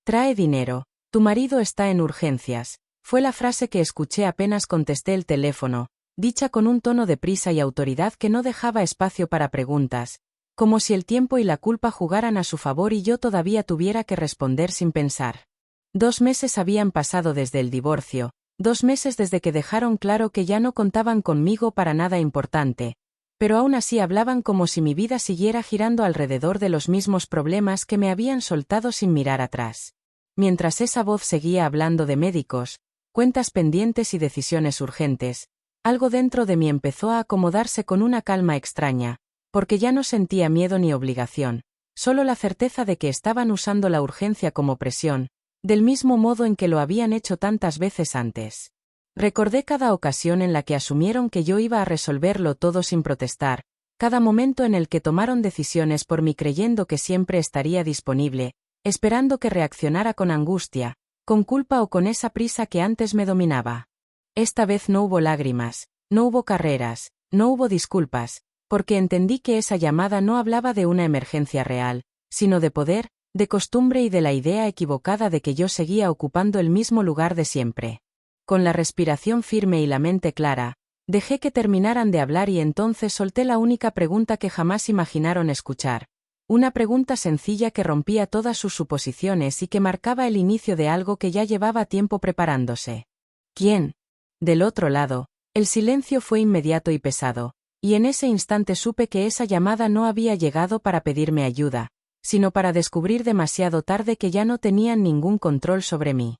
Trae dinero. Tu marido está en urgencias. Fue la frase que escuché apenas contesté el teléfono, dicha con un tono de prisa y autoridad que no dejaba espacio para preguntas, como si el tiempo y la culpa jugaran a su favor y yo todavía tuviera que responder sin pensar. 2 meses habían pasado desde el divorcio, 2 meses desde que dejaron claro que ya no contaban conmigo para nada importante, pero aún así hablaban como si mi vida siguiera girando alrededor de los mismos problemas que me habían soltado sin mirar atrás. Mientras esa voz seguía hablando de médicos, cuentas pendientes y decisiones urgentes, algo dentro de mí empezó a acomodarse con una calma extraña, porque ya no sentía miedo ni obligación, solo la certeza de que estaban usando la urgencia como presión, del mismo modo en que lo habían hecho tantas veces antes. Recordé cada ocasión en la que asumieron que yo iba a resolverlo todo sin protestar, cada momento en el que tomaron decisiones por mí creyendo que siempre estaría disponible, esperando que reaccionara con angustia, con culpa o con esa prisa que antes me dominaba. Esta vez no hubo lágrimas, no hubo carreras, no hubo disculpas, porque entendí que esa llamada no hablaba de una emergencia real, sino de poder, de costumbre y de la idea equivocada de que yo seguía ocupando el mismo lugar de siempre. Con la respiración firme y la mente clara, dejé que terminaran de hablar y entonces solté la única pregunta que jamás imaginaron escuchar. Una pregunta sencilla que rompía todas sus suposiciones y que marcaba el inicio de algo que ya llevaba tiempo preparándose. ¿Quién? Del otro lado, el silencio fue inmediato y pesado, y en ese instante supe que esa llamada no había llegado para pedirme ayuda, sino para descubrir demasiado tarde que ya no tenían ningún control sobre mí.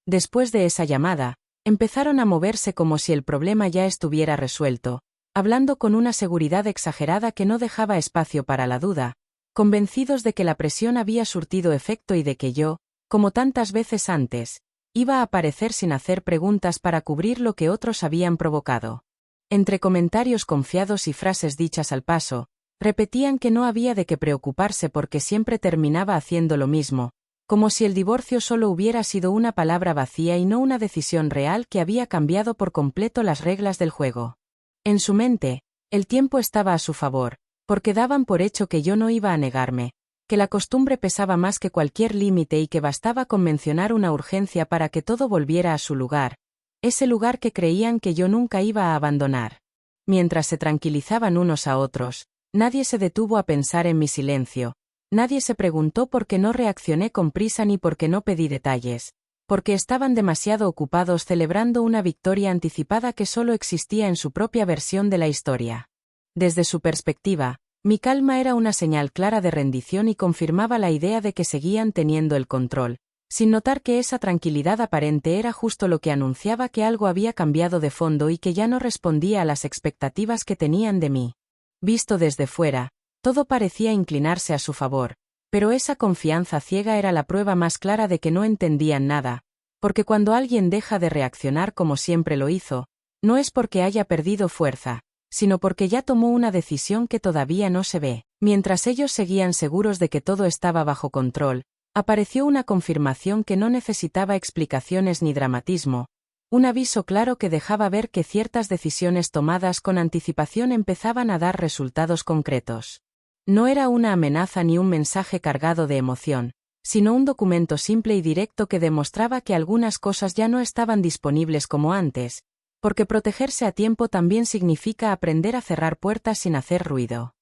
Después de esa llamada, empezaron a moverse como si el problema ya estuviera resuelto, hablando con una seguridad exagerada que no dejaba espacio para la duda, convencidos de que la presión había surtido efecto y de que yo, como tantas veces antes, iba a aparecer sin hacer preguntas para cubrir lo que otros habían provocado. Entre comentarios confiados y frases dichas al paso, repetían que no había de qué preocuparse porque siempre terminaba haciendo lo mismo, como si el divorcio solo hubiera sido una palabra vacía y no una decisión real que había cambiado por completo las reglas del juego. En su mente, el tiempo estaba a su favor, porque daban por hecho que yo no iba a negarme, que la costumbre pesaba más que cualquier límite y que bastaba con mencionar una urgencia para que todo volviera a su lugar, ese lugar que creían que yo nunca iba a abandonar. Mientras se tranquilizaban unos a otros, nadie se detuvo a pensar en mi silencio, nadie se preguntó por qué no reaccioné con prisa ni por qué no pedí detalles, porque estaban demasiado ocupados celebrando una victoria anticipada que solo existía en su propia versión de la historia. Desde su perspectiva, mi calma era una señal clara de rendición y confirmaba la idea de que seguían teniendo el control, sin notar que esa tranquilidad aparente era justo lo que anunciaba que algo había cambiado de fondo y que ya no respondía a las expectativas que tenían de mí. Visto desde fuera, todo parecía inclinarse a su favor, pero esa confianza ciega era la prueba más clara de que no entendían nada, porque cuando alguien deja de reaccionar como siempre lo hizo, no es porque haya perdido fuerza, sino porque ya tomó una decisión que todavía no se ve. Mientras ellos seguían seguros de que todo estaba bajo control, apareció una confirmación que no necesitaba explicaciones ni dramatismo, un aviso claro que dejaba ver que ciertas decisiones tomadas con anticipación empezaban a dar resultados concretos. No era una amenaza ni un mensaje cargado de emoción, sino un documento simple y directo que demostraba que algunas cosas ya no estaban disponibles como antes, porque protegerse a tiempo también significa aprender a cerrar puertas sin hacer ruido.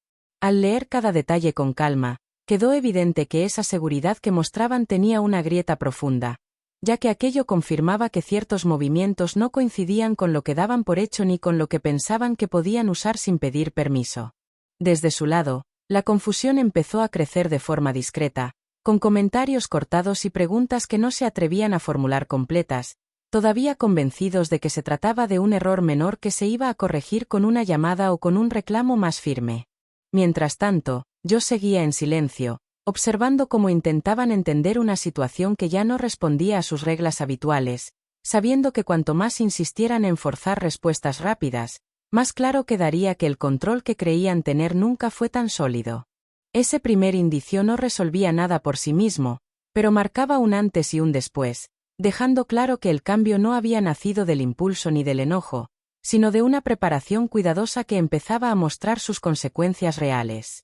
Al leer cada detalle con calma, quedó evidente que esa seguridad que mostraban tenía una grieta profunda, ya que aquello confirmaba que ciertos movimientos no coincidían con lo que daban por hecho ni con lo que pensaban que podían usar sin pedir permiso. Desde su lado, la confusión empezó a crecer de forma discreta, con comentarios cortados y preguntas que no se atrevían a formular completas, todavía convencidos de que se trataba de un error menor que se iba a corregir con una llamada o con un reclamo más firme. Mientras tanto, yo seguía en silencio, observando cómo intentaban entender una situación que ya no respondía a sus reglas habituales, sabiendo que cuanto más insistieran en forzar respuestas rápidas, más claro quedaría que el control que creían tener nunca fue tan sólido. Ese primer indicio no resolvía nada por sí mismo, pero marcaba un antes y un después, dejando claro que el cambio no había nacido del impulso ni del enojo, sino de una preparación cuidadosa que empezaba a mostrar sus consecuencias reales.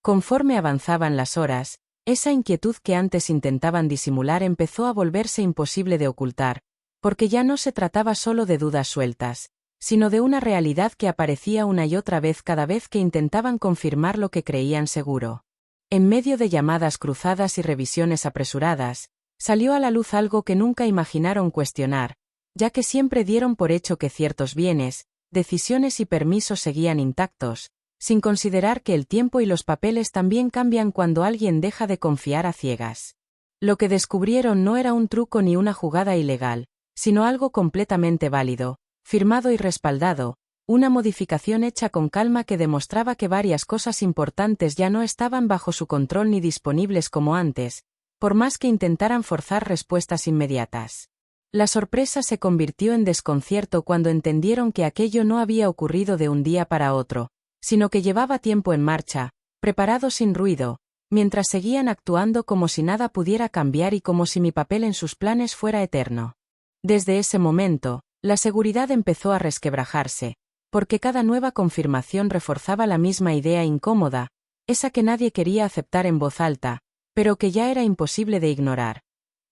Conforme avanzaban las horas, Esa inquietud que antes intentaban disimular empezó a volverse imposible de ocultar, porque ya no se trataba solo de dudas sueltas, sino de una realidad que aparecía una y otra vez cada vez que intentaban confirmar lo que creían seguro. En medio de llamadas cruzadas y revisiones apresuradas, salió a la luz algo que nunca imaginaron cuestionar, ya que siempre dieron por hecho que ciertos bienes, decisiones y permisos seguían intactos, sin considerar que el tiempo y los papeles también cambian cuando alguien deja de confiar a ciegas. Lo que descubrieron no era un truco ni una jugada ilegal, sino algo completamente válido, firmado y respaldado, una modificación hecha con calma que demostraba que varias cosas importantes ya no estaban bajo su control ni disponibles como antes, por más que intentaran forzar respuestas inmediatas. La sorpresa se convirtió en desconcierto cuando entendieron que aquello no había ocurrido de un día para otro, sino que llevaba tiempo en marcha, preparado sin ruido, mientras seguían actuando como si nada pudiera cambiar y como si mi papel en sus planes fuera eterno. Desde ese momento, la seguridad empezó a resquebrajarse, porque cada nueva confirmación reforzaba la misma idea incómoda, esa que nadie quería aceptar en voz alta, pero que ya era imposible de ignorar.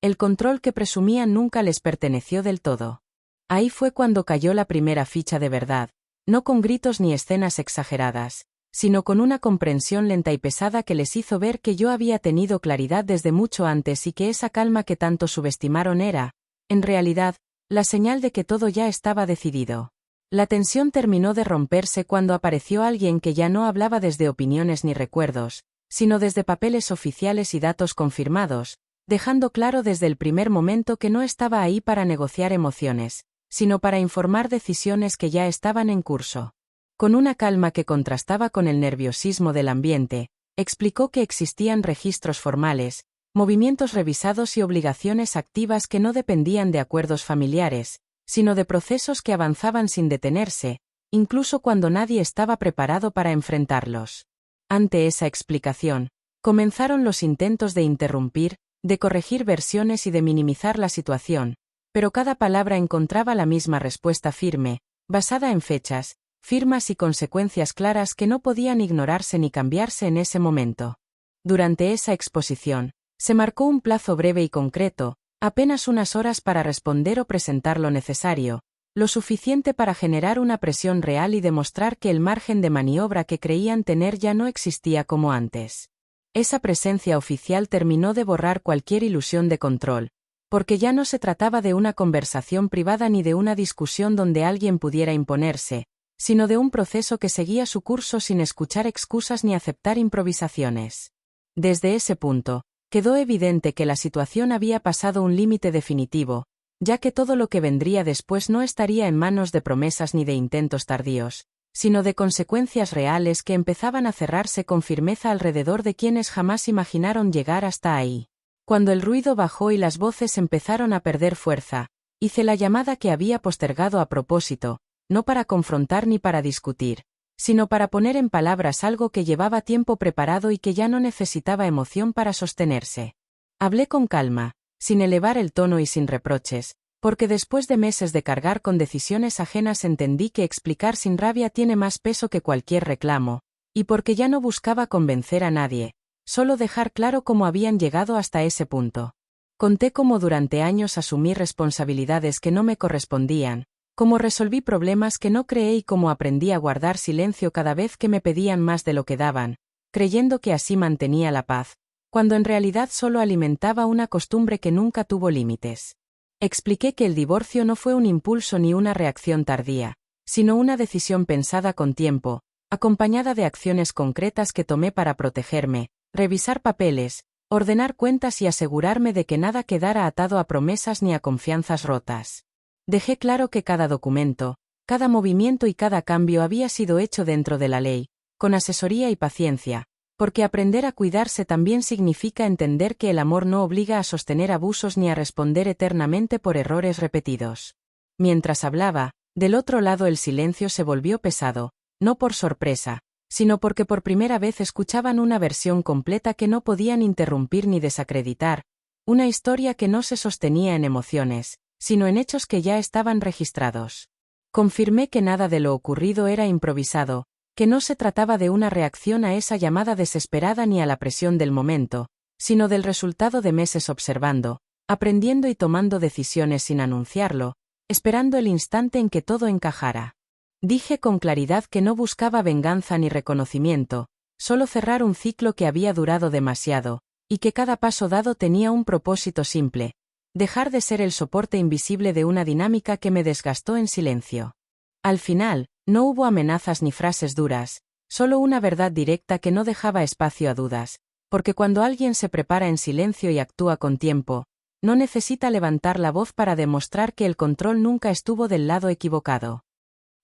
El control que presumían nunca les perteneció del todo. Ahí fue cuando cayó la primera ficha de verdad, no con gritos ni escenas exageradas, sino con una comprensión lenta y pesada que les hizo ver que yo había tenido claridad desde mucho antes y que esa calma que tanto subestimaron era, en realidad, la señal de que todo ya estaba decidido. La tensión terminó de romperse cuando apareció alguien que ya no hablaba desde opiniones ni recuerdos, sino desde papeles oficiales y datos confirmados, dejando claro desde el primer momento que no estaba ahí para negociar emociones, sino para informar decisiones que ya estaban en curso. Con una calma que contrastaba con el nerviosismo del ambiente, explicó que existían registros formales, movimientos revisados y obligaciones activas que no dependían de acuerdos familiares, sino de procesos que avanzaban sin detenerse, incluso cuando nadie estaba preparado para enfrentarlos. Ante esa explicación, comenzaron los intentos de interrumpir, de corregir versiones y de minimizar la situación, pero cada palabra encontraba la misma respuesta firme, basada en fechas, firmas y consecuencias claras que no podían ignorarse ni cambiarse en ese momento. Durante esa exposición, se marcó un plazo breve y concreto, apenas unas horas para responder o presentar lo necesario, lo suficiente para generar una presión real y demostrar que el margen de maniobra que creían tener ya no existía como antes. Esa presencia oficial terminó de borrar cualquier ilusión de control, porque ya no se trataba de una conversación privada ni de una discusión donde alguien pudiera imponerse, sino de un proceso que seguía su curso sin escuchar excusas ni aceptar improvisaciones. Desde ese punto, quedó evidente que la situación había pasado un límite definitivo, ya que todo lo que vendría después no estaría en manos de promesas ni de intentos tardíos, sino de consecuencias reales que empezaban a cerrarse con firmeza alrededor de quienes jamás imaginaron llegar hasta ahí. Cuando el ruido bajó y las voces empezaron a perder fuerza, hice la llamada que había postergado a propósito, no para confrontar ni para discutir, sino para poner en palabras algo que llevaba tiempo preparado y que ya no necesitaba emoción para sostenerse. Hablé con calma, sin elevar el tono y sin reproches, porque después de meses de cargar con decisiones ajenas entendí que explicar sin rabia tiene más peso que cualquier reclamo, y porque ya no buscaba convencer a nadie, solo dejar claro cómo habían llegado hasta ese punto. Conté cómo durante años asumí responsabilidades que no me correspondían, cómo resolví problemas que no creé y cómo aprendí a guardar silencio cada vez que me pedían más de lo que daban, creyendo que así mantenía la paz, cuando en realidad solo alimentaba una costumbre que nunca tuvo límites. Expliqué que el divorcio no fue un impulso ni una reacción tardía, sino una decisión pensada con tiempo, acompañada de acciones concretas que tomé para protegerme, revisar papeles, ordenar cuentas y asegurarme de que nada quedara atado a promesas ni a confianzas rotas. Dejé claro que cada documento, cada movimiento y cada cambio había sido hecho dentro de la ley, con asesoría y paciencia, porque aprender a cuidarse también significa entender que el amor no obliga a sostener abusos ni a responder eternamente por errores repetidos. Mientras hablaba, del otro lado el silencio se volvió pesado, no por sorpresa, sino porque por primera vez escuchaban una versión completa que no podían interrumpir ni desacreditar, una historia que no se sostenía en emociones, sino en hechos que ya estaban registrados. Confirmé que nada de lo ocurrido era improvisado, que no se trataba de una reacción a esa llamada desesperada ni a la presión del momento, sino del resultado de meses observando, aprendiendo y tomando decisiones sin anunciarlo, esperando el instante en que todo encajara. Dije con claridad que no buscaba venganza ni reconocimiento, solo cerrar un ciclo que había durado demasiado, y que cada paso dado tenía un propósito simple: dejar de ser el soporte invisible de una dinámica que me desgastó en silencio. Al final, no hubo amenazas ni frases duras, solo una verdad directa que no dejaba espacio a dudas, porque cuando alguien se prepara en silencio y actúa con tiempo, no necesita levantar la voz para demostrar que el control nunca estuvo del lado equivocado.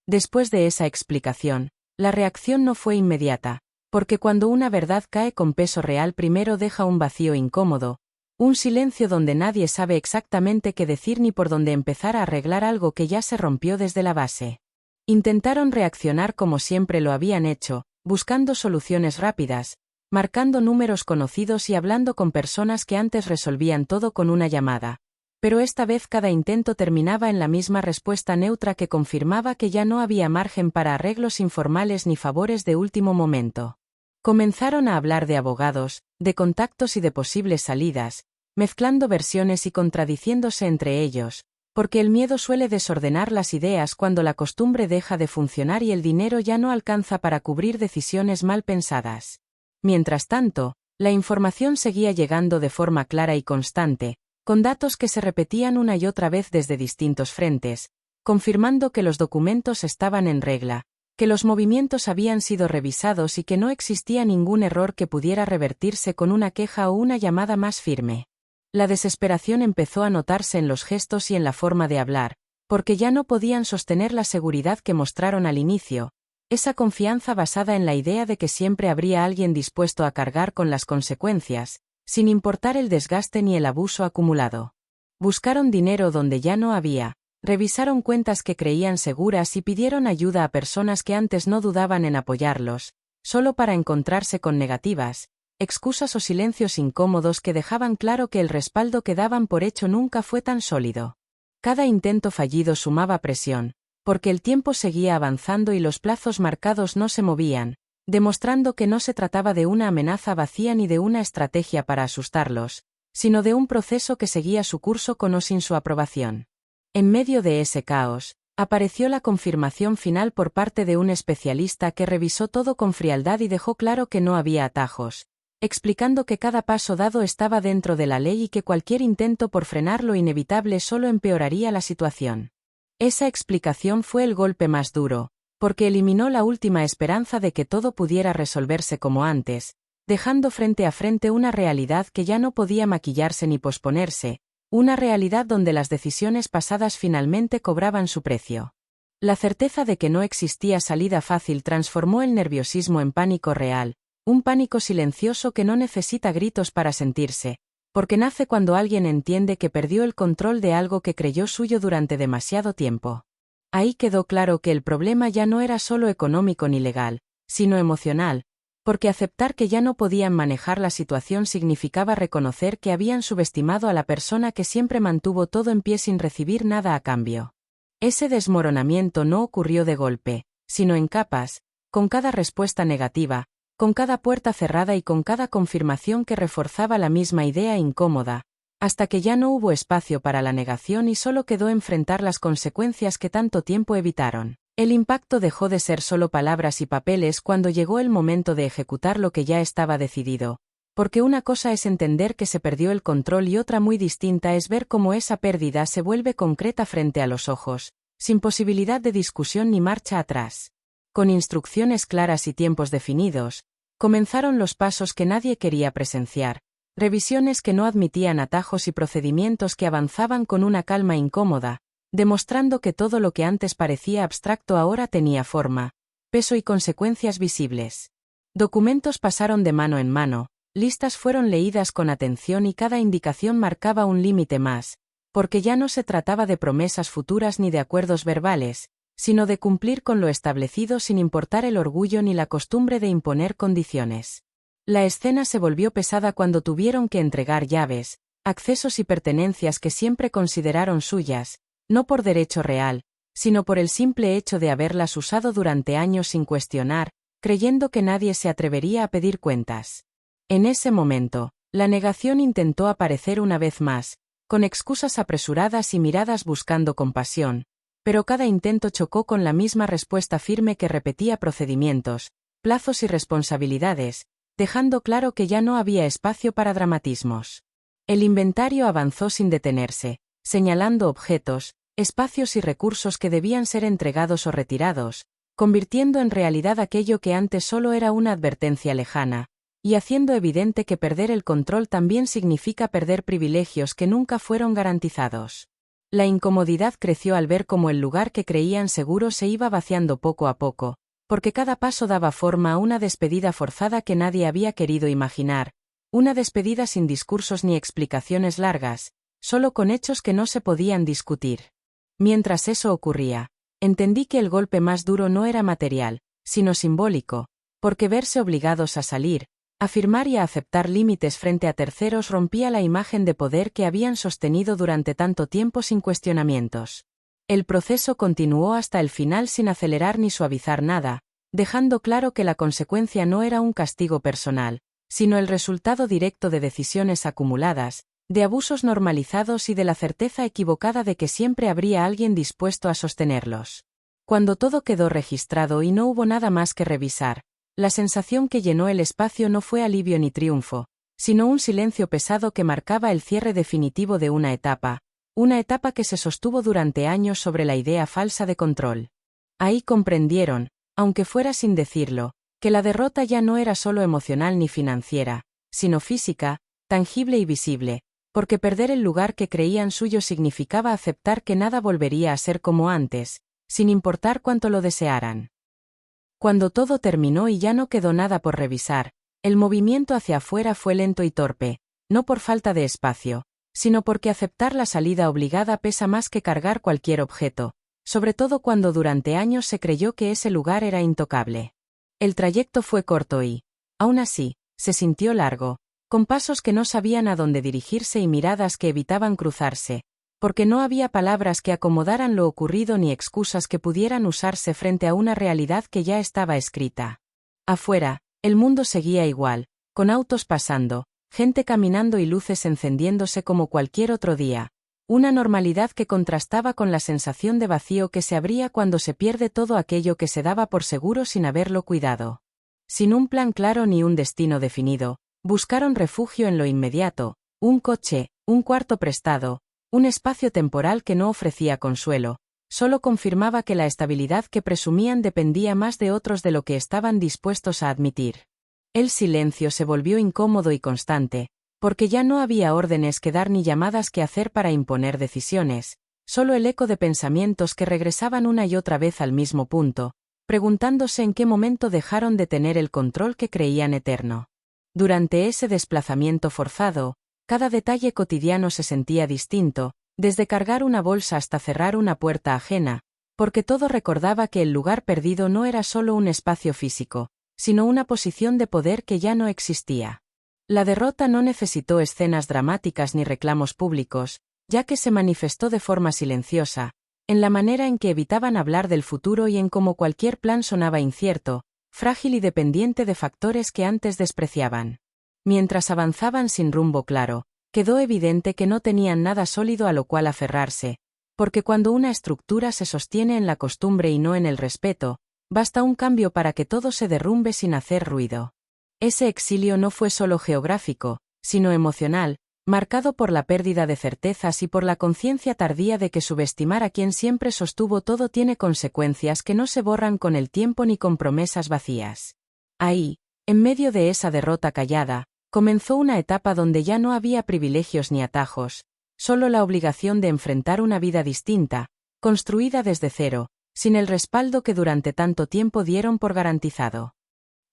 Después de esa explicación, la reacción no fue inmediata, porque cuando una verdad cae con peso real primero deja un vacío incómodo, un silencio donde nadie sabe exactamente qué decir ni por dónde empezar a arreglar algo que ya se rompió desde la base. Intentaron reaccionar como siempre lo habían hecho, buscando soluciones rápidas, marcando números conocidos y hablando con personas que antes resolvían todo con una llamada. Pero esta vez cada intento terminaba en la misma respuesta neutra que confirmaba que ya no había margen para arreglos informales ni favores de último momento. Comenzaron a hablar de abogados, de contactos y de posibles salidas, mezclando versiones y contradiciéndose entre ellos, porque el miedo suele desordenar las ideas cuando la costumbre deja de funcionar y el dinero ya no alcanza para cubrir decisiones mal pensadas. Mientras tanto, la información seguía llegando de forma clara y constante, con datos que se repetían una y otra vez desde distintos frentes, confirmando que los documentos estaban en regla, que los movimientos habían sido revisados y que no existía ningún error que pudiera revertirse con una queja o una llamada más firme. La desesperación empezó a notarse en los gestos y en la forma de hablar, porque ya no podían sostener la seguridad que mostraron al inicio, esa confianza basada en la idea de que siempre habría alguien dispuesto a cargar con las consecuencias, sin importar el desgaste ni el abuso acumulado. Buscaron dinero donde ya no había, revisaron cuentas que creían seguras y pidieron ayuda a personas que antes no dudaban en apoyarlos, solo para encontrarse con negativas, excusas o silencios incómodos que dejaban claro que el respaldo que daban por hecho nunca fue tan sólido. Cada intento fallido sumaba presión, porque el tiempo seguía avanzando y los plazos marcados no se movían, demostrando que no se trataba de una amenaza vacía ni de una estrategia para asustarlos, sino de un proceso que seguía su curso con o sin su aprobación. En medio de ese caos, apareció la confirmación final por parte de un especialista que revisó todo con frialdad y dejó claro que no había atajos, explicando que cada paso dado estaba dentro de la ley y que cualquier intento por frenar lo inevitable solo empeoraría la situación. Esa explicación fue el golpe más duro, porque eliminó la última esperanza de que todo pudiera resolverse como antes, dejando frente a frente una realidad que ya no podía maquillarse ni posponerse, una realidad donde las decisiones pasadas finalmente cobraban su precio. La certeza de que no existía salida fácil transformó el nerviosismo en pánico real, un pánico silencioso que no necesita gritos para sentirse, porque nace cuando alguien entiende que perdió el control de algo que creyó suyo durante demasiado tiempo. Ahí quedó claro que el problema ya no era solo económico ni legal, sino emocional, porque aceptar que ya no podían manejar la situación significaba reconocer que habían subestimado a la persona que siempre mantuvo todo en pie sin recibir nada a cambio. Ese desmoronamiento no ocurrió de golpe, sino en capas, con cada respuesta negativa, con cada puerta cerrada y con cada confirmación que reforzaba la misma idea incómoda, hasta que ya no hubo espacio para la negación y solo quedó enfrentar las consecuencias que tanto tiempo evitaron. El impacto dejó de ser solo palabras y papeles cuando llegó el momento de ejecutar lo que ya estaba decidido, porque una cosa es entender que se perdió el control y otra muy distinta es ver cómo esa pérdida se vuelve concreta frente a los ojos, sin posibilidad de discusión ni marcha atrás. Con instrucciones claras y tiempos definidos, comenzaron los pasos que nadie quería presenciar, revisiones que no admitían atajos y procedimientos que avanzaban con una calma incómoda, demostrando que todo lo que antes parecía abstracto ahora tenía forma, peso y consecuencias visibles. Documentos pasaron de mano en mano, listas fueron leídas con atención y cada indicación marcaba un límite más, porque ya no se trataba de promesas futuras ni de acuerdos verbales, sino de cumplir con lo establecido sin importar el orgullo ni la costumbre de imponer condiciones. La escena se volvió pesada cuando tuvieron que entregar llaves, accesos y pertenencias que siempre consideraron suyas, no por derecho real, sino por el simple hecho de haberlas usado durante años sin cuestionar, creyendo que nadie se atrevería a pedir cuentas. En ese momento, La negación intentó aparecer una vez más, con excusas apresuradas y miradas buscando compasión, pero cada intento chocó con la misma respuesta firme que repetía procedimientos, plazos y responsabilidades, dejando claro que ya no había espacio para dramatismos. El inventario avanzó sin detenerse, señalando objetos, espacios y recursos que debían ser entregados o retirados, convirtiendo en realidad aquello que antes solo era una advertencia lejana, y haciendo evidente que perder el control también significa perder privilegios que nunca fueron garantizados. La incomodidad creció al ver cómo el lugar que creían seguro se iba vaciando poco a poco, porque cada paso daba forma a una despedida forzada que nadie había querido imaginar, una despedida sin discursos ni explicaciones largas, solo con hechos que no se podían discutir. Mientras eso ocurría, entendí que el golpe más duro no era material, sino simbólico, porque verse obligados a salir, afirmar y a aceptar límites frente a terceros rompía la imagen de poder que habían sostenido durante tanto tiempo sin cuestionamientos. El proceso continuó hasta el final sin acelerar ni suavizar nada, dejando claro que la consecuencia no era un castigo personal, sino el resultado directo de decisiones acumuladas, de abusos normalizados y de la certeza equivocada de que siempre habría alguien dispuesto a sostenerlos. Cuando todo quedó registrado y no hubo nada más que revisar, la sensación que llenó el espacio no fue alivio ni triunfo, sino un silencio pesado que marcaba el cierre definitivo de una etapa que se sostuvo durante años sobre la idea falsa de control. Ahí comprendieron, aunque fuera sin decirlo, que la derrota ya no era solo emocional ni financiera, sino física, tangible y visible, porque perder el lugar que creían suyo significaba aceptar que nada volvería a ser como antes, sin importar cuánto lo desearan. Cuando todo terminó y ya no quedó nada por revisar, el movimiento hacia afuera fue lento y torpe, no por falta de espacio, sino porque aceptar la salida obligada pesa más que cargar cualquier objeto, sobre todo cuando durante años se creyó que ese lugar era intocable. El trayecto fue corto y, aún así, se sintió largo, con pasos que no sabían a dónde dirigirse y miradas que evitaban cruzarse, porque no había palabras que acomodaran lo ocurrido ni excusas que pudieran usarse frente a una realidad que ya estaba escrita. Afuera, el mundo seguía igual, con autos pasando, gente caminando y luces encendiéndose como cualquier otro día, una normalidad que contrastaba con la sensación de vacío que se abría cuando se pierde todo aquello que se daba por seguro sin haberlo cuidado. Sin un plan claro ni un destino definido, buscaron refugio en lo inmediato, un coche, un cuarto prestado, un espacio temporal que no ofrecía consuelo, solo confirmaba que la estabilidad que presumían dependía más de otros de lo que estaban dispuestos a admitir. El silencio se volvió incómodo y constante, porque ya no había órdenes que dar ni llamadas que hacer para imponer decisiones, solo el eco de pensamientos que regresaban una y otra vez al mismo punto, preguntándose en qué momento dejaron de tener el control que creían eterno. Durante ese desplazamiento forzado, cada detalle cotidiano se sentía distinto, desde cargar una bolsa hasta cerrar una puerta ajena, porque todo recordaba que el lugar perdido no era solo un espacio físico, sino una posición de poder que ya no existía. La derrota no necesitó escenas dramáticas ni reclamos públicos, ya que se manifestó de forma silenciosa, en la manera en que evitaban hablar del futuro y en cómo cualquier plan sonaba incierto, frágil y dependiente de factores que antes despreciaban. Mientras avanzaban sin rumbo claro, quedó evidente que no tenían nada sólido a lo cual aferrarse, porque cuando una estructura se sostiene en la costumbre y no en el respeto, basta un cambio para que todo se derrumbe sin hacer ruido. Ese exilio no fue solo geográfico, sino emocional, marcado por la pérdida de certezas y por la conciencia tardía de que subestimar a quien siempre sostuvo todo tiene consecuencias que no se borran con el tiempo ni con promesas vacías. Ahí, en medio de esa derrota callada, comenzó una etapa donde ya no había privilegios ni atajos, solo la obligación de enfrentar una vida distinta, construida desde cero, sin el respaldo que durante tanto tiempo dieron por garantizado.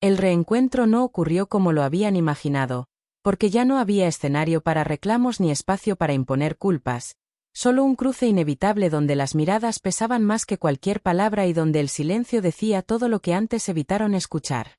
El reencuentro no ocurrió como lo habían imaginado, porque ya no había escenario para reclamos ni espacio para imponer culpas, solo un cruce inevitable donde las miradas pesaban más que cualquier palabra y donde el silencio decía todo lo que antes evitaron escuchar.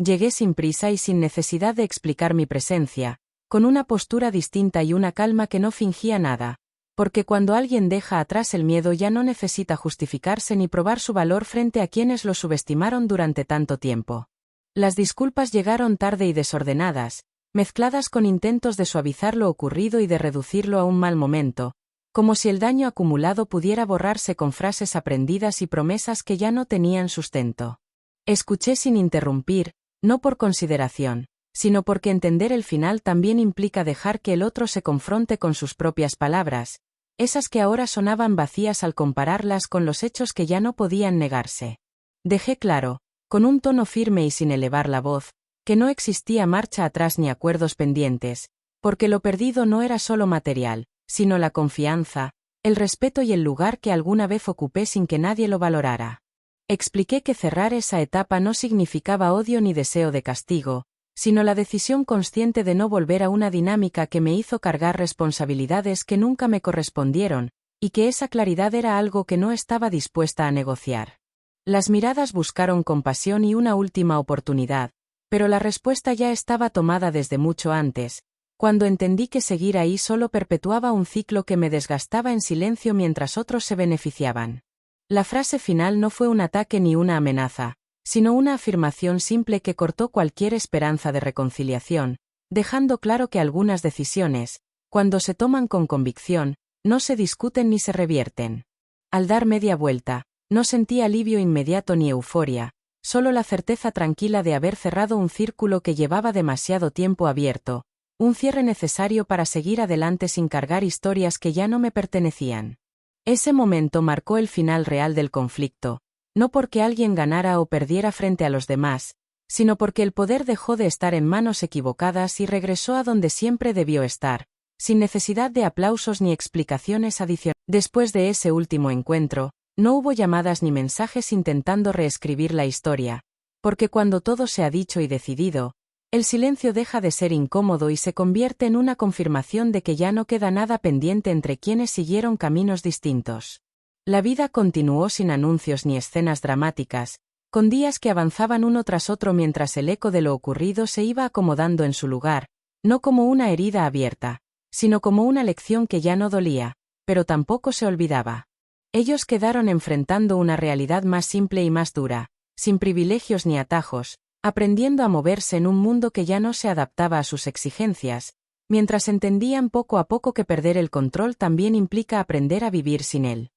Llegué sin prisa y sin necesidad de explicar mi presencia, con una postura distinta y una calma que no fingía nada, porque cuando alguien deja atrás el miedo ya no necesita justificarse ni probar su valor frente a quienes lo subestimaron durante tanto tiempo. Las disculpas llegaron tarde y desordenadas, mezcladas con intentos de suavizar lo ocurrido y de reducirlo a un mal momento, como si el daño acumulado pudiera borrarse con frases aprendidas y promesas que ya no tenían sustento. Escuché sin interrumpir, no por consideración, sino porque entender el final también implica dejar que el otro se confronte con sus propias palabras, esas que ahora sonaban vacías al compararlas con los hechos que ya no podían negarse. Dejé claro, con un tono firme y sin elevar la voz, que no existía marcha atrás ni acuerdos pendientes, porque lo perdido no era solo material, sino la confianza, el respeto y el lugar que alguna vez ocupé sin que nadie lo valorara. Expliqué que cerrar esa etapa no significaba odio ni deseo de castigo, sino la decisión consciente de no volver a una dinámica que me hizo cargar responsabilidades que nunca me correspondieron, y que esa claridad era algo que no estaba dispuesta a negociar. Las miradas buscaron compasión y una última oportunidad, pero la respuesta ya estaba tomada desde mucho antes, cuando entendí que seguir ahí solo perpetuaba un ciclo que me desgastaba en silencio mientras otros se beneficiaban. La frase final no fue un ataque ni una amenaza, sino una afirmación simple que cortó cualquier esperanza de reconciliación, dejando claro que algunas decisiones, cuando se toman con convicción, no se discuten ni se revierten. Al dar media vuelta, no sentí alivio inmediato ni euforia, solo la certeza tranquila de haber cerrado un círculo que llevaba demasiado tiempo abierto, un cierre necesario para seguir adelante sin cargar historias que ya no me pertenecían. Ese momento marcó el final real del conflicto, no porque alguien ganara o perdiera frente a los demás, sino porque el poder dejó de estar en manos equivocadas y regresó a donde siempre debió estar, sin necesidad de aplausos ni explicaciones adicionales. Después de ese último encuentro, no hubo llamadas ni mensajes intentando reescribir la historia, porque cuando todo se ha dicho y decidido, el silencio deja de ser incómodo y se convierte en una confirmación de que ya no queda nada pendiente entre quienes siguieron caminos distintos. La vida continuó sin anuncios ni escenas dramáticas, con días que avanzaban uno tras otro mientras el eco de lo ocurrido se iba acomodando en su lugar, no como una herida abierta, sino como una lección que ya no dolía, pero tampoco se olvidaba. Ellos quedaron enfrentando una realidad más simple y más dura, sin privilegios ni atajos, aprendiendo a moverse en un mundo que ya no se adaptaba a sus exigencias, mientras entendían poco a poco que perder el control también implica aprender a vivir sin él.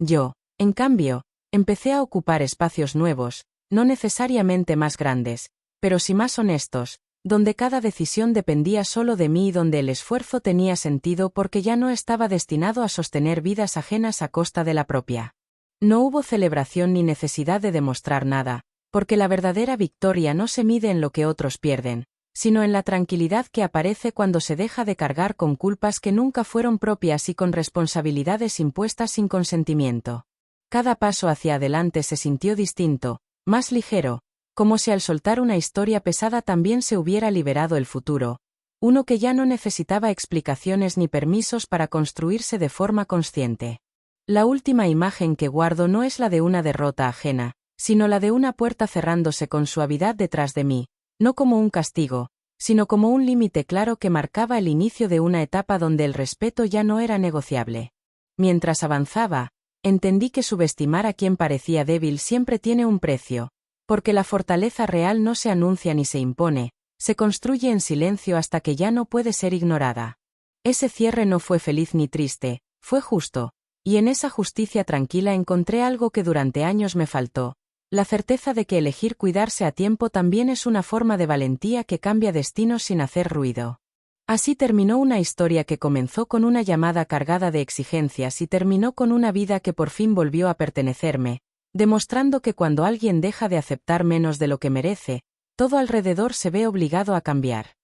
Yo, en cambio, empecé a ocupar espacios nuevos, no necesariamente más grandes, pero sí más honestos, donde cada decisión dependía solo de mí y donde el esfuerzo tenía sentido porque ya no estaba destinado a sostener vidas ajenas a costa de la propia. No hubo celebración ni necesidad de demostrar nada, porque la verdadera victoria no se mide en lo que otros pierden, sino en la tranquilidad que aparece cuando se deja de cargar con culpas que nunca fueron propias y con responsabilidades impuestas sin consentimiento. Cada paso hacia adelante se sintió distinto, más ligero, como si al soltar una historia pesada también se hubiera liberado el futuro, uno que ya no necesitaba explicaciones ni permisos para construirse de forma consciente. La última imagen que guardo no es la de una derrota ajena, sino la de una puerta cerrándose con suavidad detrás de mí, no como un castigo, sino como un límite claro que marcaba el inicio de una etapa donde el respeto ya no era negociable. Mientras avanzaba, entendí que subestimar a quien parecía débil siempre tiene un precio, porque la fortaleza real no se anuncia ni se impone, se construye en silencio hasta que ya no puede ser ignorada. Ese cierre no fue feliz ni triste, fue justo, y en esa justicia tranquila encontré algo que durante años me faltó. La certeza de que elegir cuidarse a tiempo también es una forma de valentía que cambia destinos sin hacer ruido. Así terminó una historia que comenzó con una llamada cargada de exigencias y terminó con una vida que por fin volvió a pertenecerme, demostrando que cuando alguien deja de aceptar menos de lo que merece, todo alrededor se ve obligado a cambiar.